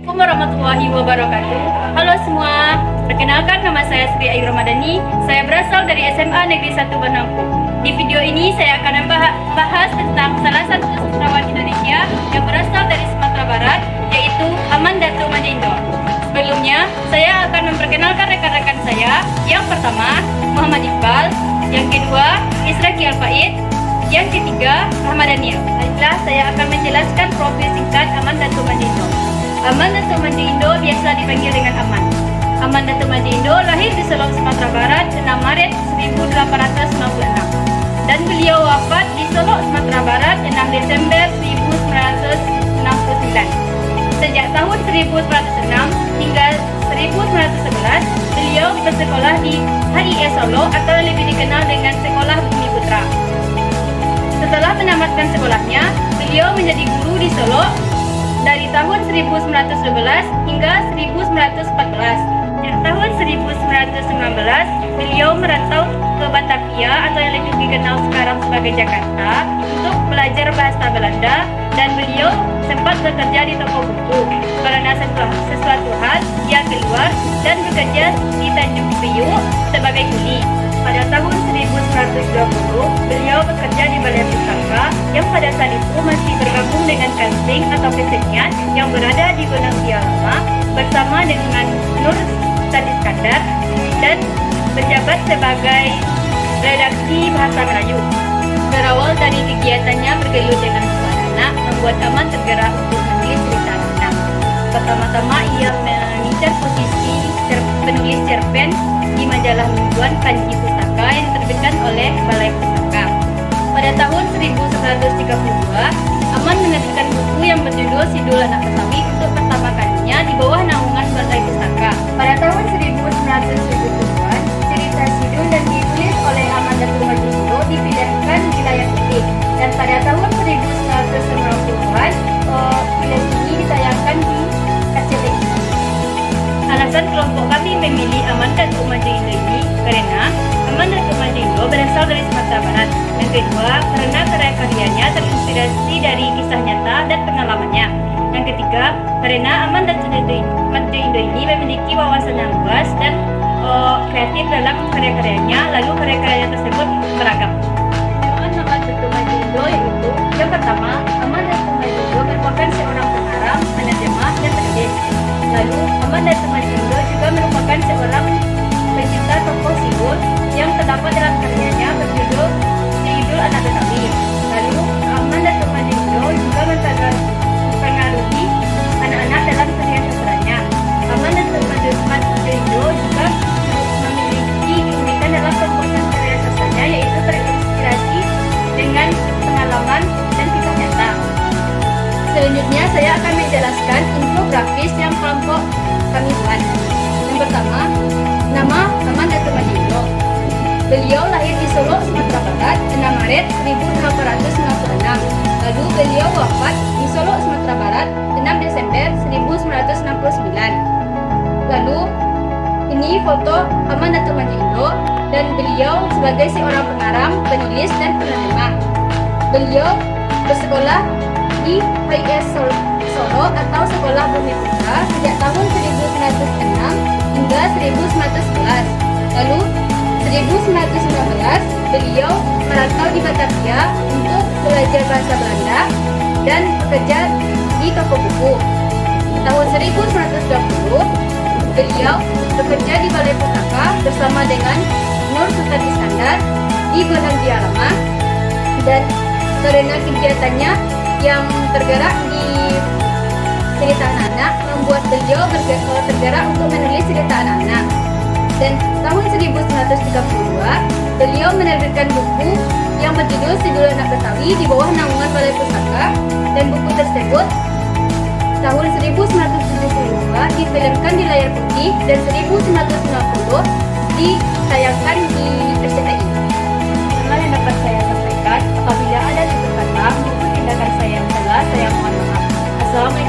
Assalamualaikum warahmatullahi wabarakatuh. Halo semua, perkenalkan nama saya Sri Ayu Ramadhani. Saya berasal dari SMA Negeri 1 Banampung. Di video ini saya akan membahas tentang salah satu sastrawan Indonesia yang berasal dari Sumatera Barat, yaitu Aman Datuk Madjaindo. Sebelumnya, saya akan memperkenalkan rekan-rekan saya. Yang pertama, Muhammad Iqbal. Yang kedua, Israki Alfaid. Yang ketiga, Rahmat Daniel. Baiklah, saya akan menjelaskan profil singkat Aman Datuk Madjaindo. Aman Datuk Madjaindo biasa dipanggil dengan Aman. Aman Datuk Madjaindo lahir di Solok, Sumatera Barat 6 Maret 1896 dan beliau wafat di Solok, Sumatera Barat 6 Desember 1969. Sejak tahun 1906 hingga 1911, beliau bersekolah di HIS Solo atau lebih dikenal dengan Sekolah Bumi Putra. Setelah menamatkan sekolahnya, beliau menjadi guru di Solo dari tahun 1912 hingga 1914. Di tahun 1919, beliau merantau ke Batavia atau yang lebih dikenal sekarang sebagai Jakarta untuk belajar bahasa Belanda, dan beliau sempat bekerja di toko buku. Karena sesuatu hal, ia keluar dan bekerja di Tanjung Priuk sebagai kuli. Pada tahun 1920, beliau bekerja di Balai Pustaka yang pada saat itu masih bergabung dengan Kalsing atau Kesenian yang berada di Gunung Dialama bersama dengan Nur Sadi Iskandar dan menjabat sebagai redaksi bahasa Melayu. Berawal dari kegiatannya bergelut dengan anak, membuat Aman tergerak untuk menulis cerita anak. Pertama-tama ia mengincar posisi penulis cerpen di majalah mingguan Panji Pustaka yang diterbitkan oleh Balai Pustaka. Pada tahun 1932, Aman menerbitkan buku yang berjudul Sidul Anak Betawi untuk pertama kalinya di bawah naungan Balai Pustaka. Pada tahun 1970-an, cerita Sidul dan ditulis oleh Aman Datuk Madjaindo difilmkan di layar putih, dan pada tahun 1990-an film ini ditayangkan di SCTV. Alasan kelompok kami memilih Aman Datuk Madjaindo ini karena Aman Datuk Madjaindo berasal dari Sumatera Barat. Yang kedua, karena karya-karyanya terinspirasi dari kisah nyata dan pengalamannya. Yang ketiga, karena Aman Datuk Madjaindo ini memiliki wawasan yang luas dan kreatif dalam karya-karyanya, lalu karya-karyanya tersebut beragam. Aman Datuk Madjaindo yaitu yang pertama, Aman Datuk Madjaindo merupakan seorang pengarang, penerjemah, dan penulis. Lalu, Aman Datuk Madjaindo juga merupakan seorang pencipta tokoh Sidul yang terdapat dalam karyanya berjudul Sidul Anak Betawi. Lalu, Aman Datuk Madjaindo juga mempengaruhi anak-anak dalam karya sastranya. Aman Datuk Madjaindo juga memiliki keunikan dalam pembuatan karya sastranya, yaitu terinspirasi dengan pengalaman dan kisah nyata. Selanjutnya saya akan menjelaskan infografis yang kelompok kami buat. Yang pertama, nama Aman Datuk Madjaindo. Beliau lahir di Solo, Sumatera Barat 6 Maret 1896. Lalu beliau wafat di Solo, Sumatera Barat 6 Desember 1969. Lalu ini foto Aman Datuk Madjaindo dan beliau sebagai seorang pengarang, penulis, dan penerjemah. Beliau bersekolah di HIS Solo atau Sekolah Bumi Putra sejak tahun 1906 hingga 1911. Lalu 1919 beliau merantau di Batavia untuk belajar bahasa Belanda dan bekerja di toko buku. Tahun 1920 beliau bekerja di Balai Pustaka bersama dengan Nur Sadi Iskandar di Gunung Dialama, dan karena kegiatannya yang tergerak di cerita anak-anak membuat beliau tergerak untuk menulis cerita anak-anak. Dan tahun 1932 beliau menerbitkan buku yang berjudul Sidul Anak Betawi di bawah naungan Balai Pustaka, dan buku tersebut tahun 1972 difilmkan di layar putih dan 1990 ditayangkan di RCTI. Hal yang dapat saya sampaikan, apabila ada tutur kata maupun tindakan saya yang salah, saya mohon maaf. Assalamualaikum.